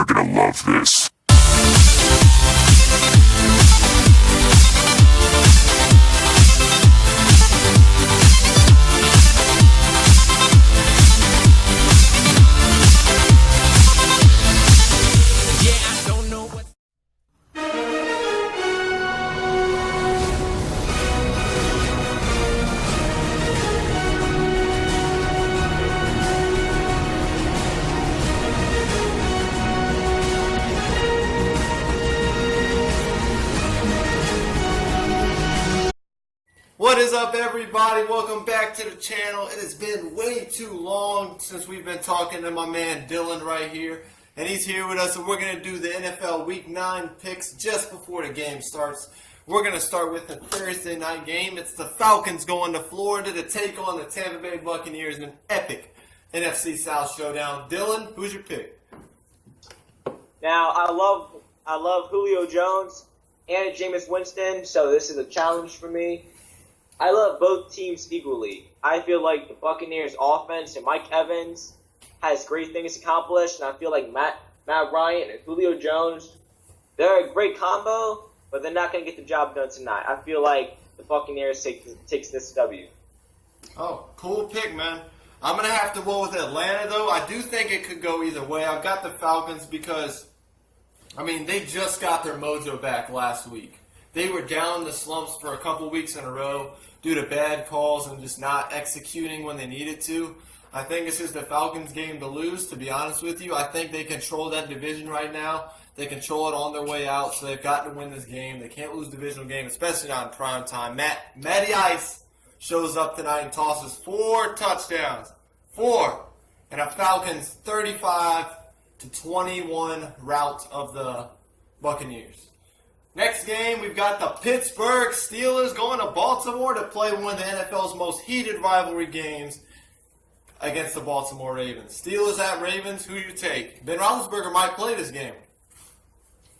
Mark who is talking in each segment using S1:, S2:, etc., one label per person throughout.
S1: You're gonna love this.
S2: What is up, everybody? Welcome back to the channel. It has been way too long since we've been talking to my man Dylan right here, and he's here with us, and we're going to do the NFL Week 9 picks just before the game starts. We're going to start with the Thursday night game. It's the Falcons going to Florida to take on the Tampa Bay Buccaneers in an epic NFC South showdown. Dylan, who's your pick?
S3: Now, I love Julio Jones and Jameis Winston, so this is a challenge for me. I love both teams equally. I feel like the Buccaneers offense and Mike Evans has great things accomplished, and I feel like Matt Ryan and Julio Jones, they're a great combo, but they're not going to get the job done tonight. I feel like the Buccaneers takes this W.
S2: Oh, cool pick, man. I'm going to have to roll with Atlanta, though. I do think it could go either way. I've got the Falcons because, they just got their mojo back last week. They were down the slumps for a couple weeks in a row due to bad calls and just not executing when they needed to. I think this is the Falcons' game to lose, to be honest with you. I think they control that division right now. They control it on their way out, so they've got to win this game. They can't lose divisional game, especially not in prime time. Matty Ice shows up tonight and tosses 4 touchdowns. 4. And a Falcons 35-21 rout of the Buccaneers. Next game, we've got the Pittsburgh Steelers going to Baltimore to play one of the NFL's most heated rivalry games against the Baltimore Ravens. Steelers at Ravens, who you take? Ben Roethlisberger might play this game.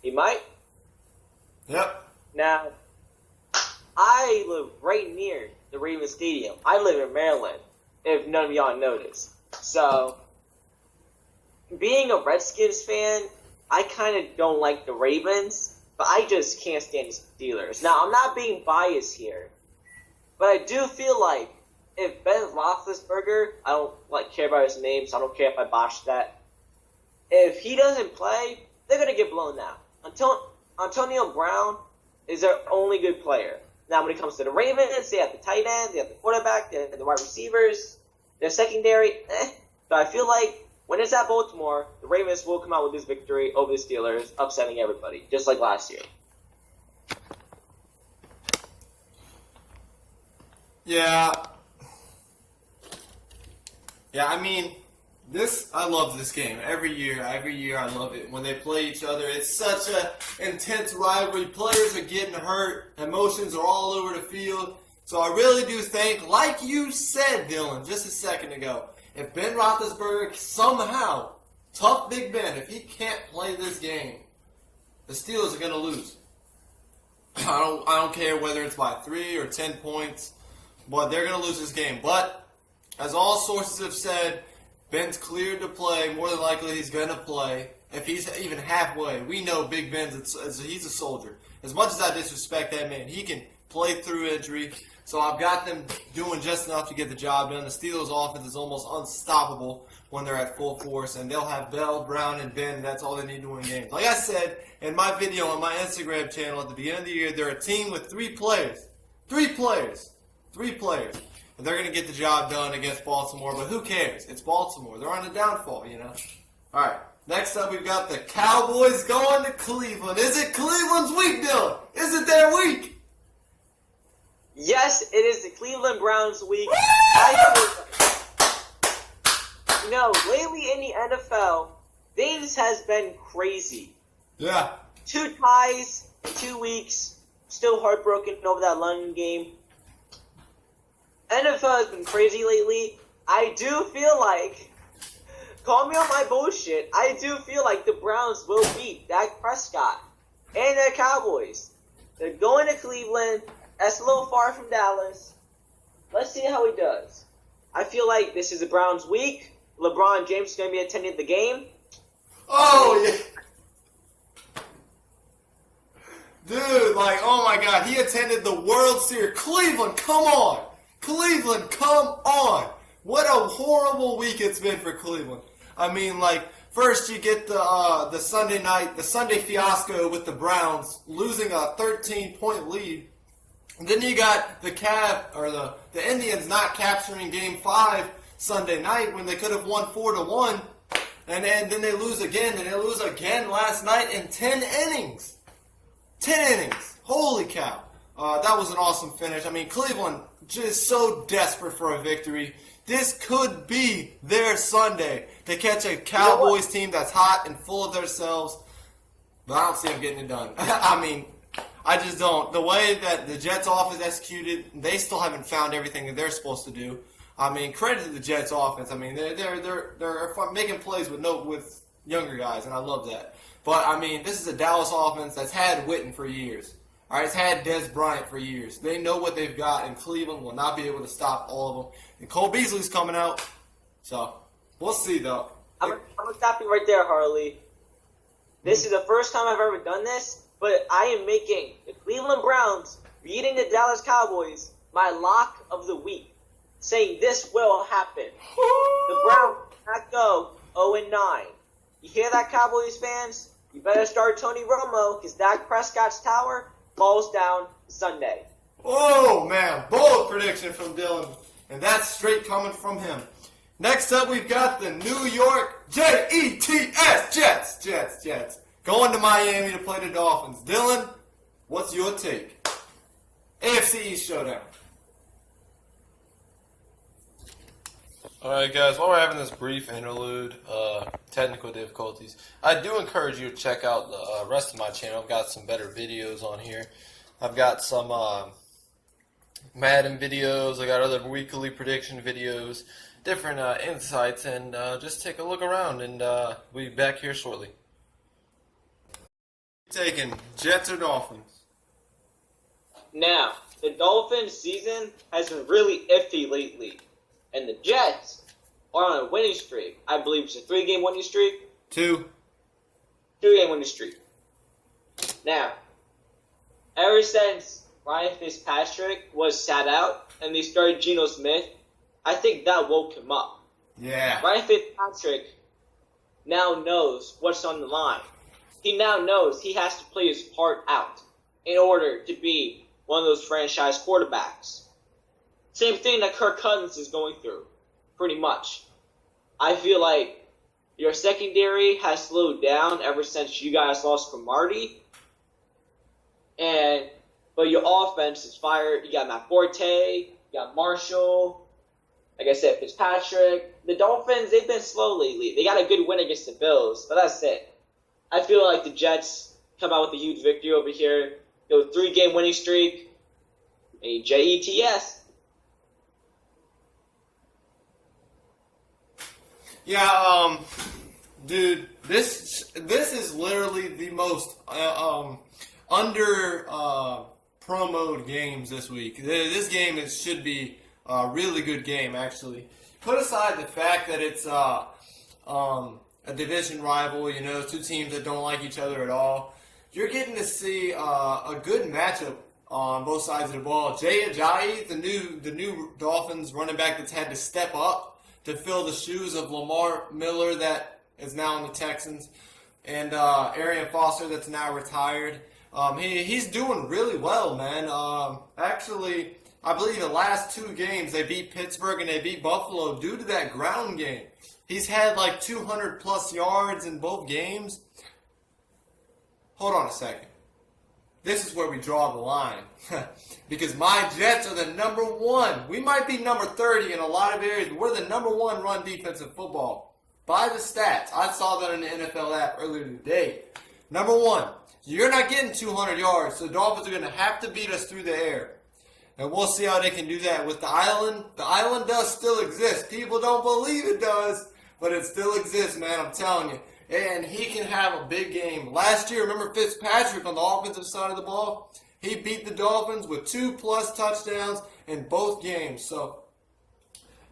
S3: He might?
S2: Yep.
S3: Now, I live right near the Ravens Stadium. I live in Maryland, if none of y'all noticed. So, being a Redskins fan, I kind of don't like the Ravens. But I just can't stand the Steelers. Now, I'm not being biased here, but I do feel like if Ben Roethlisberger, I don't care about his name, so I don't care if I botched that. If he doesn't play, they're going to get blown out. Antonio Brown is their only good player. Now, when it comes to the Ravens, they have the tight end, they have the quarterback, they have the wide receivers, their secondary, But I feel like when it's at Baltimore, the Ravens will come out with this victory over the Steelers, upsetting everybody, just like last year.
S2: Yeah, I love this game. Every year I love it. When they play each other, it's such an intense rivalry. Players are getting hurt. Emotions are all over the field. So I really do think, like you said, Dylan, just a second ago, if Ben Roethlisberger somehow, tough Big Ben, if he can't play this game, the Steelers are going to lose. I don't care whether it's by 3 or 10 points, but they're going to lose this game. But, as all sources have said, Ben's cleared to play. More than likely, he's going to play. If he's even halfway, we know Big Ben's he's a soldier. As much as I disrespect that man, he can play through injury. So I've got them doing just enough to get the job done. The Steelers' offense is almost unstoppable when they're at full force, and they'll have Bell, Brown, and Ben. That's all they need to win games. Like I said in my video on my Instagram channel at the beginning of the year, they're a team with 3 players. 3 players. 3 players. And they're going to get the job done against Baltimore, but who cares? It's Baltimore. They're on the downfall, All right. Next up, we've got the Cowboys going to Cleveland. Is it Cleveland's week, Dylan? Is it their week?
S3: Yes, it is the Cleveland Browns week. Lately in the NFL, things has been crazy.
S2: Yeah.
S3: 2 ties in 2 weeks. Still heartbroken over that London game. NFL has been crazy lately. I do feel like, call me on my bullshit, I do feel like the Browns will beat Dak Prescott and the Cowboys. They're going to Cleveland. That's a little far from Dallas. Let's see how he does. I feel like this is the Browns' week. LeBron James is going to be attending the game.
S2: Oh, yeah. my God, he attended the World Series. Cleveland, come on. Cleveland, come on. What a horrible week it's been for Cleveland. I mean, like, first you get the Sunday fiasco with the Browns losing a 13-point lead. And then you got the Indians not capturing Game 5 Sunday night when they could have won 4-1. And then they lose again, and they lose again last night in 10 innings. 10 innings. Holy cow. That was an awesome finish. I mean, Cleveland just so desperate for a victory. This could be their Sunday to catch a Cowboys team that's hot and full of themselves. But I don't see them getting it done. I mean, I just don't. The way that the Jets offense executed, they still haven't found everything that they're supposed to do. I mean, credit to the Jets offense. I mean, they're making plays with younger guys, and I love that. But I mean, this is a Dallas offense that's had Witten for years. All right, it's had Des Bryant for years. They know what they've got, and Cleveland will not be able to stop all of them. And Cole Beasley's coming out, so we'll see though.
S3: I'm gonna stop you right there, Harley. This is the first time I've ever done this, but I am making the Cleveland Browns beating the Dallas Cowboys my lock of the week, saying this will happen. The Browns will not go 0-9. You hear that, Cowboys fans? You better start Tony Romo, because Dak Prescott's tower falls down Sunday.
S2: Oh, man. Bold prediction from Dylan. And that's straight coming from him. Next up, we've got the New York Jets. Jets. Going to Miami to play the Dolphins. Dylan, what's your take? AFC East showdown.
S1: Alright guys, while we're having this brief interlude, technical difficulties, I do encourage you to check out the rest of my channel. I've got some better videos on here. I've got some Madden videos, I got other weekly prediction videos, different insights, and just take a look around, and we'll be back here shortly.
S2: Taking Jets or Dolphins?
S3: Now, the Dolphins season has been really iffy lately. And the Jets are on a winning streak. I believe it's a 3-game winning streak. 2-game winning streak. Now, ever since Ryan Fitzpatrick was sat out and they started Geno Smith, I think that woke him up.
S2: Yeah.
S3: Ryan Fitzpatrick now knows what's on the line. He now knows he has to play his part out in order to be one of those franchise quarterbacks. Same thing that Kirk Cousins is going through, pretty much. I feel like your secondary has slowed down ever since you guys lost Cromartie. But your offense is fired. You got Matt Forte, you got Marshall, like I said, Fitzpatrick. The Dolphins, they've been slow lately. They got a good win against the Bills, but that's it. I feel like the Jets come out with a huge victory over here. Go 3-game winning streak. And Jets.
S2: Yeah, dude, this is literally the most under promoted games this week. This game should be a really good game, actually. Put aside the fact that it's a division rival, you know, two teams that don't like each other at all. You're getting to see a good matchup on both sides of the ball. Jay Ajayi, the new Dolphins running back that's had to step up to fill the shoes of Lamar Miller that is now in the Texans, and Arian Foster that's now retired. He's doing really well, man. Actually, I believe the last 2 games they beat Pittsburgh and they beat Buffalo due to that ground game. He's had like 200-plus yards in both games. Hold on a second. This is where we draw the line. Because my Jets are the number 1. We might be number 30 in a lot of areas, but we're the number 1 run defense in football. By the stats. I saw that in the NFL app earlier today. Number 1. You're not getting 200 yards, so the Dolphins are going to have to beat us through the air. And we'll see how they can do that with the island. The island does still exist. People don't believe it does, but it still exists, man. I'm telling you. And he can have a big game. Last year, remember Fitzpatrick on the offensive side of the ball? He beat the Dolphins with 2+ touchdowns in both games.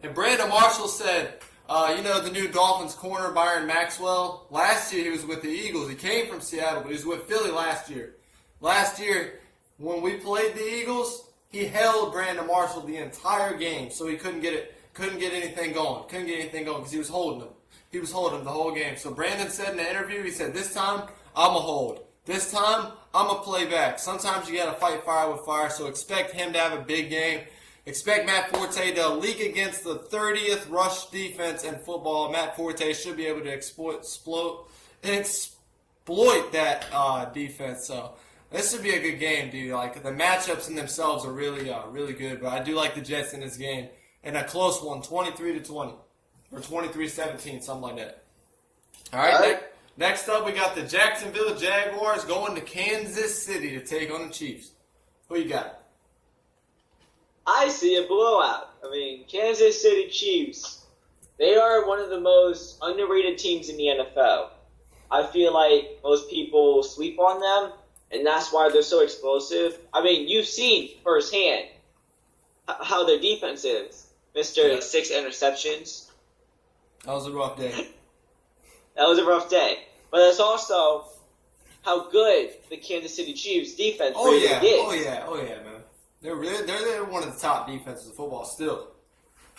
S2: And Brandon Marshall said, the new Dolphins corner, Byron Maxwell, last year he was with the Eagles. He came from Seattle, but he was with Philly last year. Last year, when we played the Eagles, he held Brandon Marshall the entire game, so he couldn't get anything going. Couldn't get anything going because he was holding him. He was holding him the whole game. So Brandon said in the interview, he said, this time, I'm a hold. This time, I'm a play back. Sometimes you got to fight fire with fire, so expect him to have a big game. Expect Matt Forte to leak against the 30th rush defense in football. Matt Forte should be able to exploit that defense. So this should be a good game, dude. Like, the matchups in themselves are really good. But I do like the Jets in this game. And a close one, 23-20. Or 23-17, something like that. All right. Next up, we got the Jacksonville Jaguars going to Kansas City to take on the Chiefs. Who you got?
S3: I see a blowout. I mean, Kansas City Chiefs, they are one of the most underrated teams in the NFL. I feel like most people sleep on them, and that's why they're so explosive. I mean, you've seen firsthand how their defense is. Mr. 6 interceptions.
S2: That was a rough day.
S3: That was a rough day. But it's also how good the Kansas City Chiefs defense really is.
S2: Oh yeah, man. They're one of the top defenses in football still.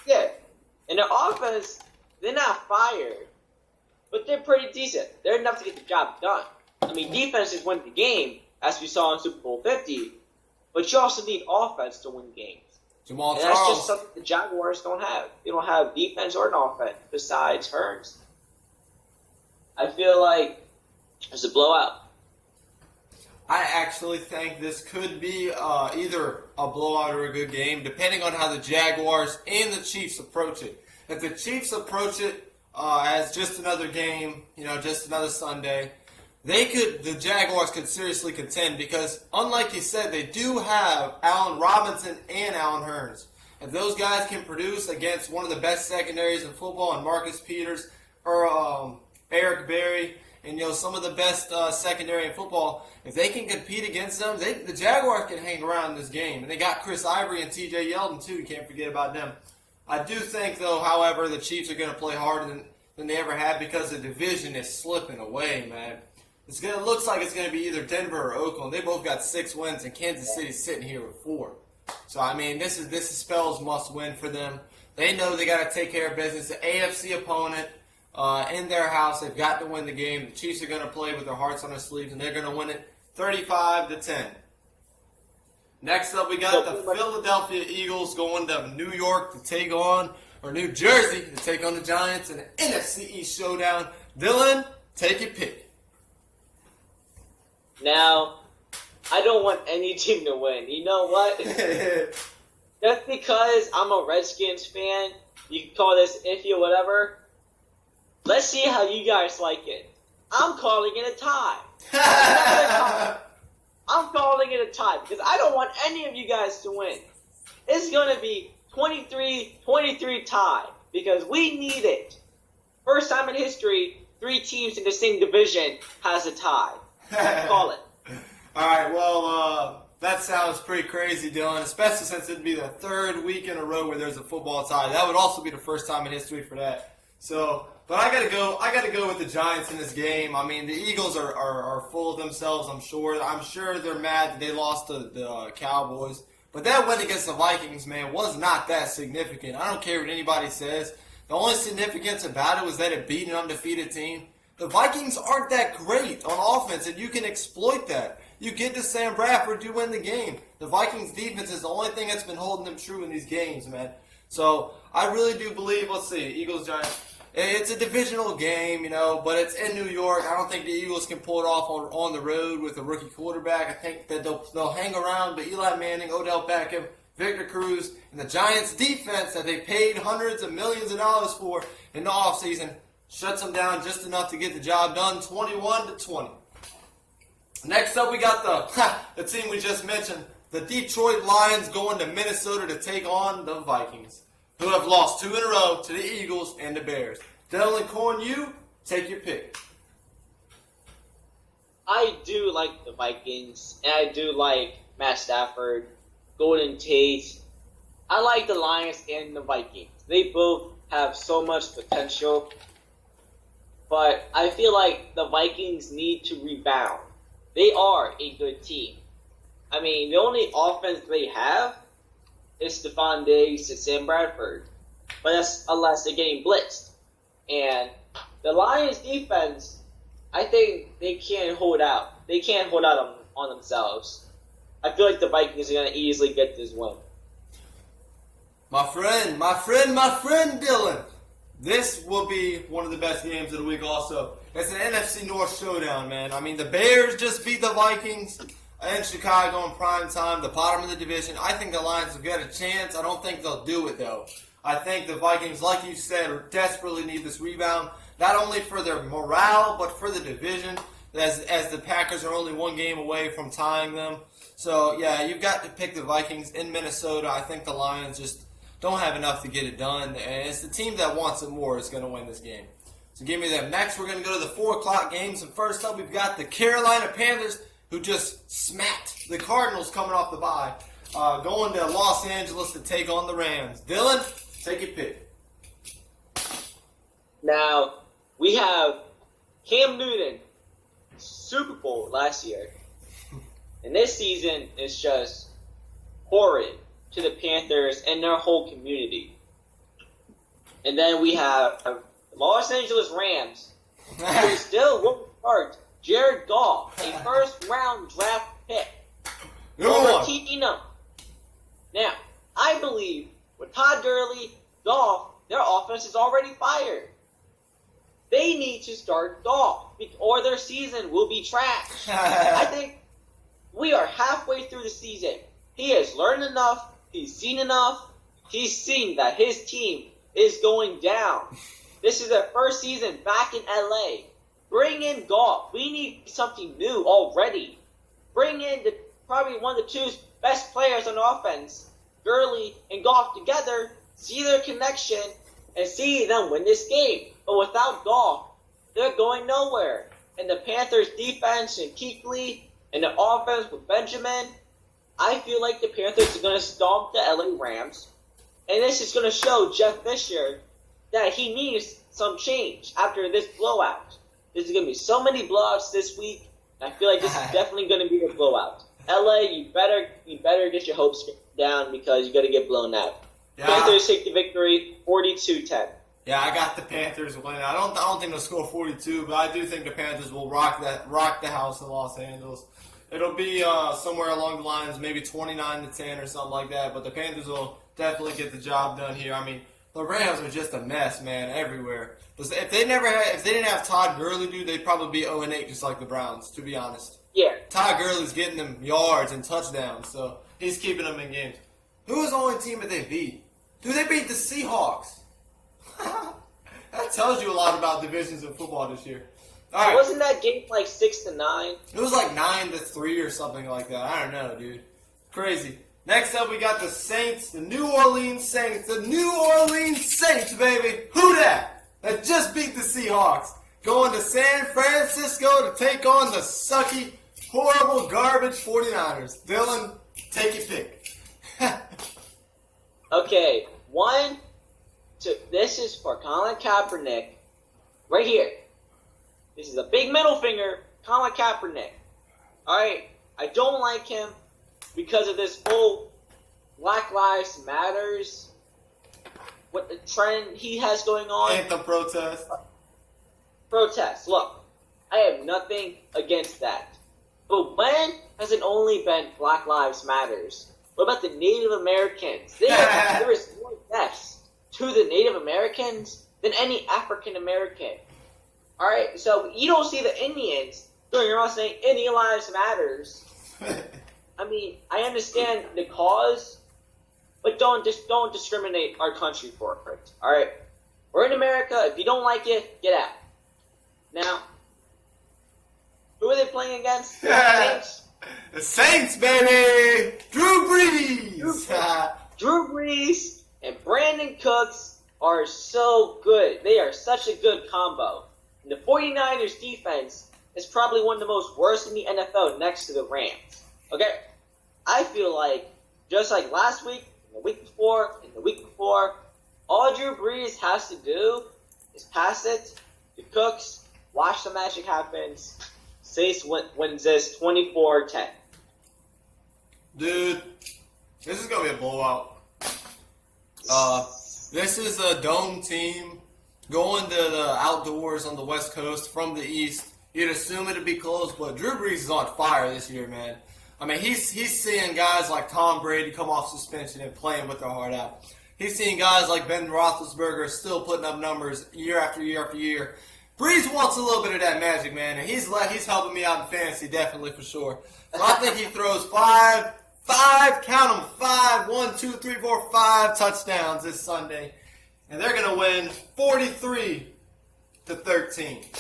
S3: Yeah. And their offense, they're not fired, but they're pretty decent. They're enough to get the job done. I mean, defenses win the game, as we saw in Super Bowl 50, but you also need offense to win games.
S2: Jamal
S3: And
S2: Charles.
S3: that's just something the Jaguars don't have. They don't have defense or an offense besides Hurns. I feel like it's a blowout.
S2: I actually think this could be either a blowout or a good game, depending on how the Jaguars and the Chiefs approach it. If the Chiefs approach it as just another game, just another Sunday, the Jaguars could seriously contend because, unlike you said, they do have Allen Robinson and Allen Hurns. If those guys can produce against one of the best secondaries in football, and Marcus Peters or Eric Berry, and some of the best secondary in football, if they can compete against them, the Jaguars can hang around in this game. And they got Chris Ivory and T.J. Yeldon too. You can't forget about them. I do think, though, however, the Chiefs are going to play harder than they ever have because the division is slipping away, man. It looks like it's going to be either Denver or Oakland. They both got 6 wins, and Kansas City's sitting here with 4. So I mean, this is spells must win for them. They know they got to take care of business. The AFC opponent. In their house, they've got to win the game. The Chiefs are going to play with their hearts on their sleeves, and they're going to win it 35-10. Next up, we got the Philadelphia Eagles going to New York to take on, or New Jersey to take on the Giants in an NFC East showdown. Dylan, take your pick.
S3: Now, I don't want any team to win. You know what? Just because I'm a Redskins fan, you can call this iffy or whatever. Let's see how you guys like it. I'm calling it a tie. I'm calling it a tie because I don't want any of you guys to win. It's going to be 23-23 tie because we need it. First time in history, 3 teams in the same division has a tie. Call it.
S2: All right, well, that sounds pretty crazy, Dylan, especially since it'd be the 3rd week in a row where there's a football tie. That would also be the first time in history for that. So, but I gotta go with the Giants in this game. I mean, the Eagles are full of themselves, I'm sure. I'm sure they're mad that they lost to the Cowboys. But that win against the Vikings, man, was not that significant. I don't care what anybody says. The only significance about it was that it beat an undefeated team. The Vikings aren't that great on offense, and you can exploit that. You get to Sam Bradford, you win the game. The Vikings' defense is the only thing that's been holding them true in these games, man. So I really do believe, let's see, Eagles-Giants. It's a divisional game, but it's in New York. I don't think the Eagles can pull it off on the road with a rookie quarterback. I think that they'll hang around, but Eli Manning, Odell Beckham, Victor Cruz, and the Giants' defense that they paid hundreds of millions of dollars for in the offseason shuts them down just enough to get the job done, 21-20. Next up, we got the team we just mentioned, the Detroit Lions going to Minnesota to take on the Vikings, who have lost 2 in a row to the Eagles and the Bears. Dylan Cornu, take your pick.
S3: I do like the Vikings, and I do like Matt Stafford, Golden Tate. I like the Lions and the Vikings. They both have so much potential, but I feel like the Vikings need to rebound. They are a good team. I mean, the only offense they have is Stephon Diggs and Sam Bradford. But that's unless they're getting blitzed. And the Lions defense, I think they can't hold out. They can't hold out on themselves. I feel like the Vikings are going to easily get this win.
S2: My friend Dylan. This will be one of the best games of the week also. It's an NFC North showdown, man. I mean, the Bears just beat the Vikings in Chicago in prime time, the bottom of the division. I think the Lions will get a chance. I don't think they'll do it, though. I think the Vikings, like you said, desperately need this rebound, not only for their morale, but for the division, as the Packers are only one game away from tying them. So, yeah, you've got to pick the Vikings in Minnesota. I think the Lions just don't have enough to get it done. And it's the team that wants it more is going to win this game. So give me them. Next, we're going to go to the 4 o'clock games. And first up, we've got the Carolina Panthers, who just smacked the Cardinals coming off the bye, going to Los Angeles to take on the Rams. Dylan, take your pick.
S3: Now, we have Cam Newton, Super Bowl last year. And this season is just horrid to the Panthers and their whole community. And then we have the Los Angeles Rams, who still won't start Jared Goff, a first-round draft pick, over Keenum. Now, I believe with Todd Gurley, Goff, their offense is already fired. They need to start Goff, or their season will be trash. I think we are halfway through the season. He has learned enough. He's seen enough. He's seen that his team is going down. This is their first season back in LA. Bring in Goff. We need something new already. Bring in probably one of the 2 best players on offense, Gurley and Goff together, see their connection, and see them win this game. But without Goff, they're going nowhere. And the Panthers' defense and Kuechly and the offense with Benjamin, I feel like the Panthers are going to stomp the LA Rams. And this is going to show Jeff Fisher that he needs some change after this blowout. There's going to be so many blowouts this week. I feel like this is definitely going to be a blowout. LA, you better get your hopes down because you got to get blown out. Yeah. Panthers take the victory, 42-10.
S2: Yeah, I got the Panthers winning. I don't think they'll score 42, but I do think the Panthers will rock the house in Los Angeles. It'll be somewhere along the lines, maybe 29-10 or something like that. But the Panthers will definitely get the job done here. I mean, the Rams are just a mess, man, everywhere. If they didn't have Todd Gurley, dude, they'd probably be 0-8 just like the Browns. To be honest.
S3: Yeah.
S2: Todd Gurley's getting them yards and touchdowns, so he's keeping them in games. Who was the only team that they beat? Dude, they beat the Seahawks. That tells you a lot about divisions in football this year. All right.
S3: Wasn't that game like 6-9?
S2: It was like 9-3 or something like that. I don't know, dude. Crazy. Next up, we got the Saints, the New Orleans Saints. The New Orleans Saints, baby. Who that? That just beat the Seahawks. Going to San Francisco to take on the sucky, horrible, garbage 49ers. Dylan, take your pick.
S3: Okay, this is for Colin Kaepernick. Right here. This is a big middle finger, Colin Kaepernick. Alright, I don't like him because of this whole Black Lives Matters, what the trend he has going on.
S2: Anthem protest.
S3: Protest. Look, I have nothing against that. But when has it only been Black Lives Matters? What about the Native Americans? There is more deaths to the Native Americans than any African American. Alright, so you don't see the Indians going around saying Indian Lives Matters. I mean, I understand the cause, but don't discriminate our country for it. Alright? We're in America. If you don't like it, get out. Now, who are they playing against? Saints?
S2: The Saints, baby! Drew Brees!
S3: Drew Brees and Brandon Cooks are so good. They are such a good combo. And the 49ers defense is probably one of the most worst in the NFL next to the Rams. Okay? I feel like, just like last week, and the week before, and the week before, all Drew Brees has to do is pass it to Cooks, watch the magic happens. Saints wins this 24-10.
S2: Dude, this is going to be a blowout. This is a dome team going to the outdoors on the West Coast from the East. You'd assume it'd be close, but Drew Brees is on fire this year, man. I mean, he's seeing guys like Tom Brady come off suspension and playing with their heart out. He's seeing guys like Ben Roethlisberger still putting up numbers year after year after year. Brees wants a little bit of that magic, man, and he's helping me out in fantasy, definitely, for sure. So I think he throws five, count them, 5, 1, 2, 3, 4, 5 touchdowns this Sunday. And they're going to win 43-13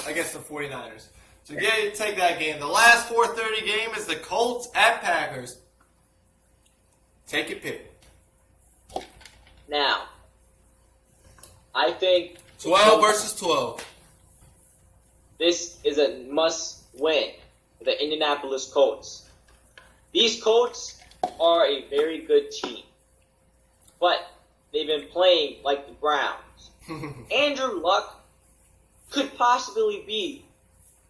S2: against the 49ers. So take that game. The last 4:30 game is the Colts at Packers. Take your pick.
S3: Now, I think
S2: 12 versus 12.
S3: this is a must-win for the Indianapolis Colts. These Colts are a very good team, but they've been playing like the Browns. Andrew Luck could possibly be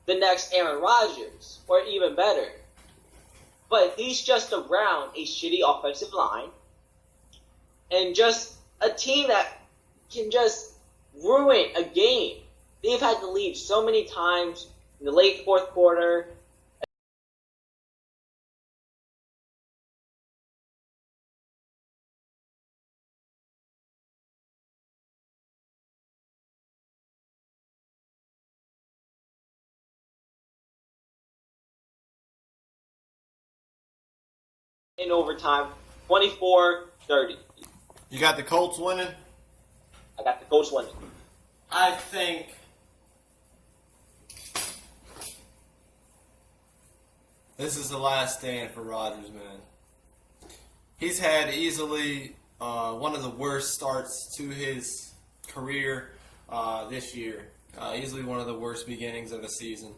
S3: the next Aaron Rodgers, or even better. But he's just around a shitty offensive line and just a team that can just ruin a game. They've had to lead so many times in the late fourth quarter. In overtime, 24-30.
S2: You got the Colts winning?
S3: I got the Colts winning.
S2: I think this is the last stand for Rodgers, man. He's had easily one of the worst starts to his career this year. Easily one of the worst beginnings of a season.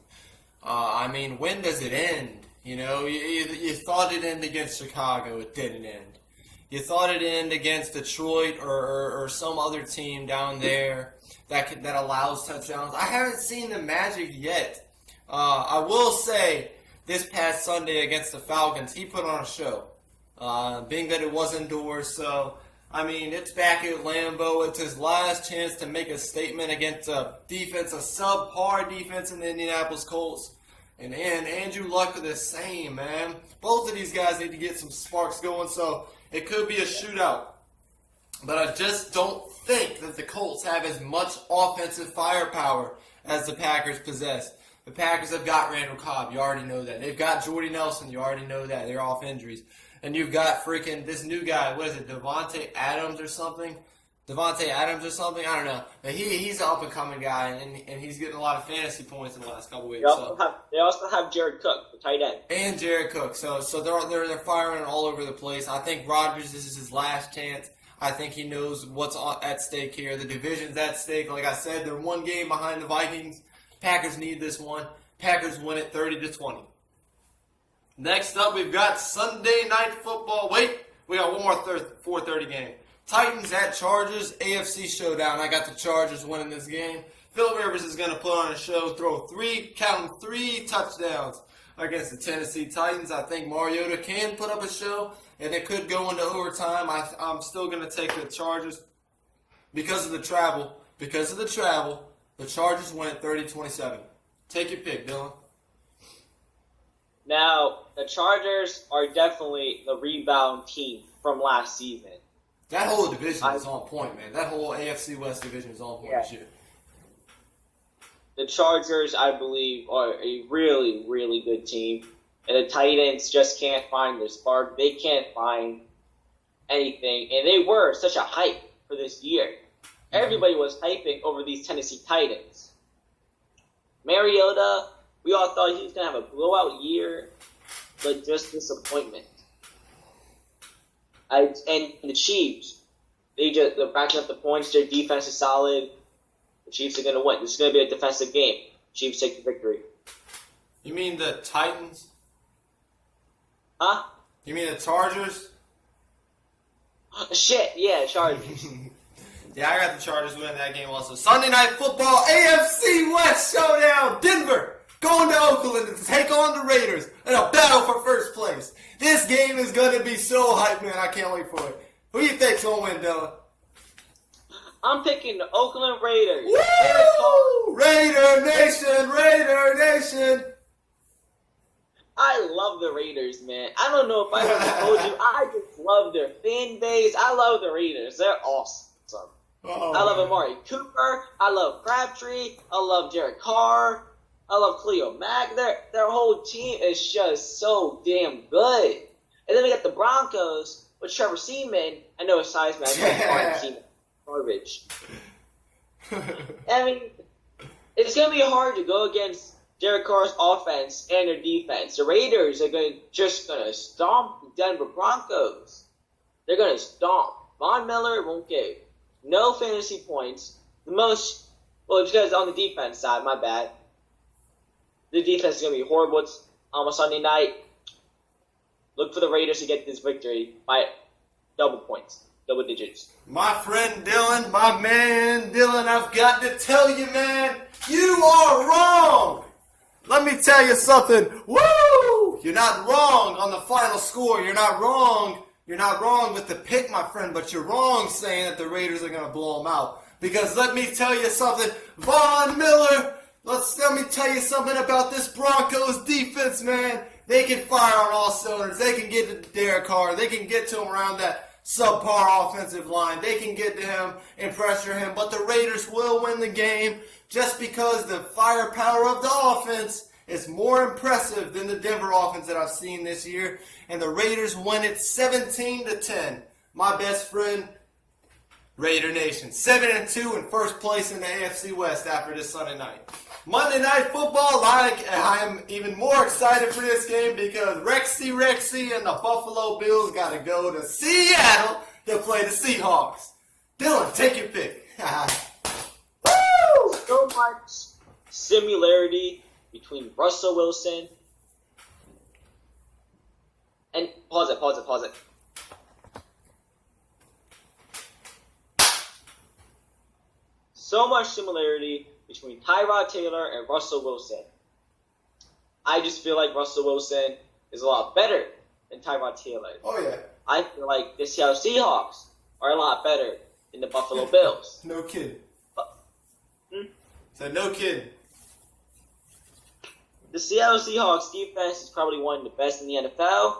S2: I mean, when does it end? You know, you thought it ended against Chicago. It didn't end. You thought it ended against Detroit or some other team down there that allows touchdowns. I haven't seen the magic yet. I will say this past Sunday against the Falcons, he put on a show. Being that it was indoors, so I mean it's back at Lambeau. It's his last chance to make a statement against a defense, a subpar defense in the Indianapolis Colts. And Andrew Luck are the same, man. Both of these guys need to get some sparks going, so it could be a shootout. But I just don't think that the Colts have as much offensive firepower as the Packers possess. The Packers have got Randall Cobb. You already know that. They've got Jordy Nelson. You already know that. They're off injuries. And you've got freaking this new guy. What is it, Devontae Adams or something? I don't know. But he's an up-and-coming guy, and he's getting a lot of fantasy points in the last couple weeks.
S3: They also have Jared Cook, the tight end.
S2: And Jared Cook. So they're firing all over the place. I think Rodgers, this is his last chance. I think he knows what's at stake here. The division's at stake. Like I said, they're one game behind the Vikings. Packers need this one. Packers win it 30-20. Next up, we've got Sunday Night Football. Wait, we got one more 4:30 game. Titans at Chargers, AFC showdown. I got the Chargers winning this game. Phillip Rivers is going to put on a show, throw three touchdowns against the Tennessee Titans. I think Mariota can put up a show, and it could go into overtime. I'm still going to take the Chargers because of the travel. The Chargers win 30-27. Take your pick, Dylan.
S3: Now, the Chargers are definitely the rebound team from last season.
S2: That whole division is on point, man. That whole AFC West division is on point this year.
S3: The Chargers, I believe, are a really, really good team. And the Titans just can't find their spark. They can't find anything. And they were such a hype for this year. Everybody was hyping over these Tennessee Titans. Mariota, we all thought he was going to have a blowout year, but just disappointment. And the Chiefs, they're backing up the points. Their defense is solid. The Chiefs are going to win. This is going to be a defensive game. Chiefs take the victory.
S2: You mean the Titans?
S3: Huh?
S2: You mean the Chargers?
S3: Shit, yeah, Chargers.
S2: Yeah, I got the Chargers winning that game also. Sunday Night Football, AFC West showdown. Denver going to Oakland to take on the Raiders in a battle for first place. This game is going to be so hype, man. I can't wait for it. Who do you think's going to win, Dylan?
S3: I'm picking the Oakland Raiders.
S2: Woo! Raider Nation, Raider Nation.
S3: I love the Raiders, man. I don't know if I ever told you. I just love their fan base. I love the Raiders. They're awesome.
S2: Oh,
S3: I love Amari Cooper. I love Crabtree. I love Derek Carr. I love Cleo Mack. Their whole team is just so damn good. And then we got the Broncos with Trevor Seaman. I know his size, man. Trevor Seaman. Garbage. I mean, it's going to be hard to go against Derek Carr's offense and their defense. The Raiders are just going to stomp the Denver Broncos. They're going to stomp. Von Miller won't get no fantasy points. It's because on the defense side, my bad. The defense is going to be horrible. It's on a Sunday night. Look for the Raiders to get this victory by double points, double digits.
S2: My friend Dylan, my man Dylan, I've got to tell you, man, you are wrong. Let me tell you something. Woo! You're not wrong on the final score. You're not wrong. You're not wrong with the pick, my friend, but you're wrong saying that the Raiders are going to blow them out. Because let me tell you something, Von Miller, let me tell you something about this Broncos defense, man. They can fire on all cylinders. They can get to Derek Carr. They can get to him around that subpar offensive line. They can get to him and pressure him. But the Raiders will win the game just because the firepower of the offense is more impressive than the Denver offense that I've seen this year. And the Raiders win it 17-10. My best friend, Raider Nation. 7-2 in first place in the AFC West after this Sunday night. Monday Night Football, I am even more excited for this game because Rexy and the Buffalo Bills got to go to Seattle to play the Seahawks. Dylan, take your pick.
S3: Woo! So much similarity between Russell Wilson and pause it. So much similarity between Tyrod Taylor and Russell Wilson. I just feel like Russell Wilson is a lot better than Tyrod Taylor.
S2: Oh, yeah.
S3: I feel like the Seattle Seahawks are a lot better than the Buffalo Bills.
S2: No kidding. So no kidding.
S3: The Seattle Seahawks defense is probably one of the best in the NFL.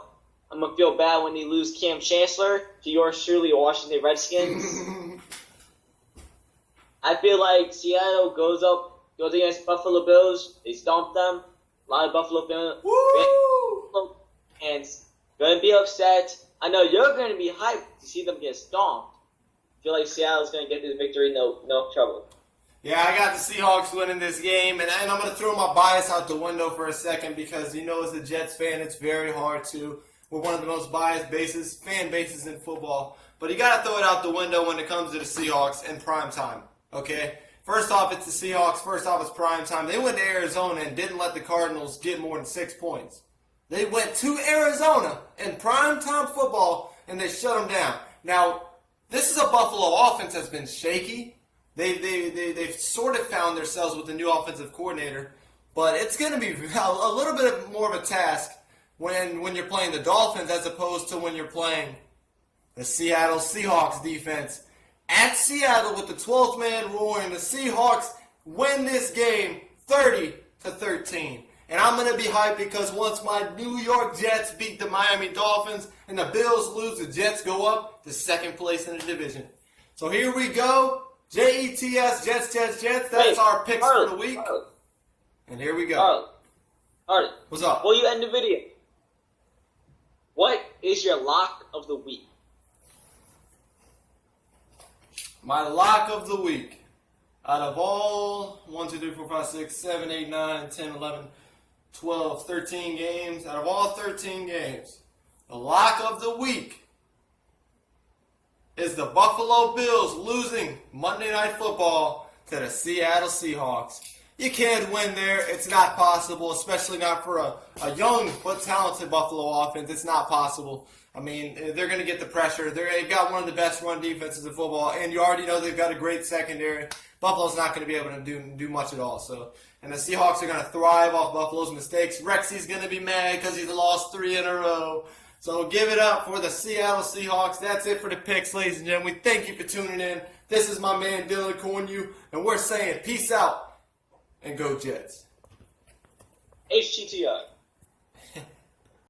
S3: I'm going to feel bad when they lose Cam Chancellor to yours truly, Washington Redskins. I feel like Seattle goes against Buffalo Bills. They stomp them. A lot of Buffalo fans going to be upset. I know you're going to be hyped to see them get stomped. I feel like Seattle's going to get this victory, no trouble.
S2: Yeah, I got the Seahawks winning this game, and I'm going to throw my bias out the window for a second because, as a Jets fan, it's very hard to. We're one of the most biased fan bases in football. But you got to throw it out the window when it comes to the Seahawks in prime time. Okay? First off, it's the Seahawks. First off, it's prime time. They went to Arizona and didn't let the Cardinals get more than 6 points. They went to Arizona in prime time football, and they shut them down. Now, this is a Buffalo offense that's been shaky. They've sort of found themselves with the new offensive coordinator, but it's going to be a little bit more of a task when you're playing the Dolphins as opposed to when you're playing the Seattle Seahawks defense. At Seattle with the 12th man rule, and the Seahawks win this game 30-13. And I'm going to be hyped because once my New York Jets beat the Miami Dolphins and the Bills lose, the Jets go up to second place in the division. So here we go. Jets, Jets. That's our picks for the week. And here we go.
S3: Harley,
S2: what's up?
S3: Before you end the video, what is your lock of the week?
S2: My lock of the week. Out of all 1, 2, 3, 4, 5, 6, 7, 8, 9, 10, 11, 12, 13 games, out of all 13 games, the lock of the week is the Buffalo Bills losing Monday Night Football to the Seattle Seahawks. You can't win there. It's not possible, especially not for a young but talented Buffalo offense. It's not possible. I mean, they're going to get the pressure. They've got one of the best run defenses in football, and you already know they've got a great secondary. Buffalo's not going to be able to do much at all. So and the Seahawks are going to thrive off Buffalo's mistakes. Rexy's going to be mad because he's lost 3 in a row. So give it up for the Seattle Seahawks. That's it for the picks, ladies and gentlemen. We thank you for tuning in. This is my man Dylan Cornu, and we're saying peace out and go Jets.
S3: HTTI.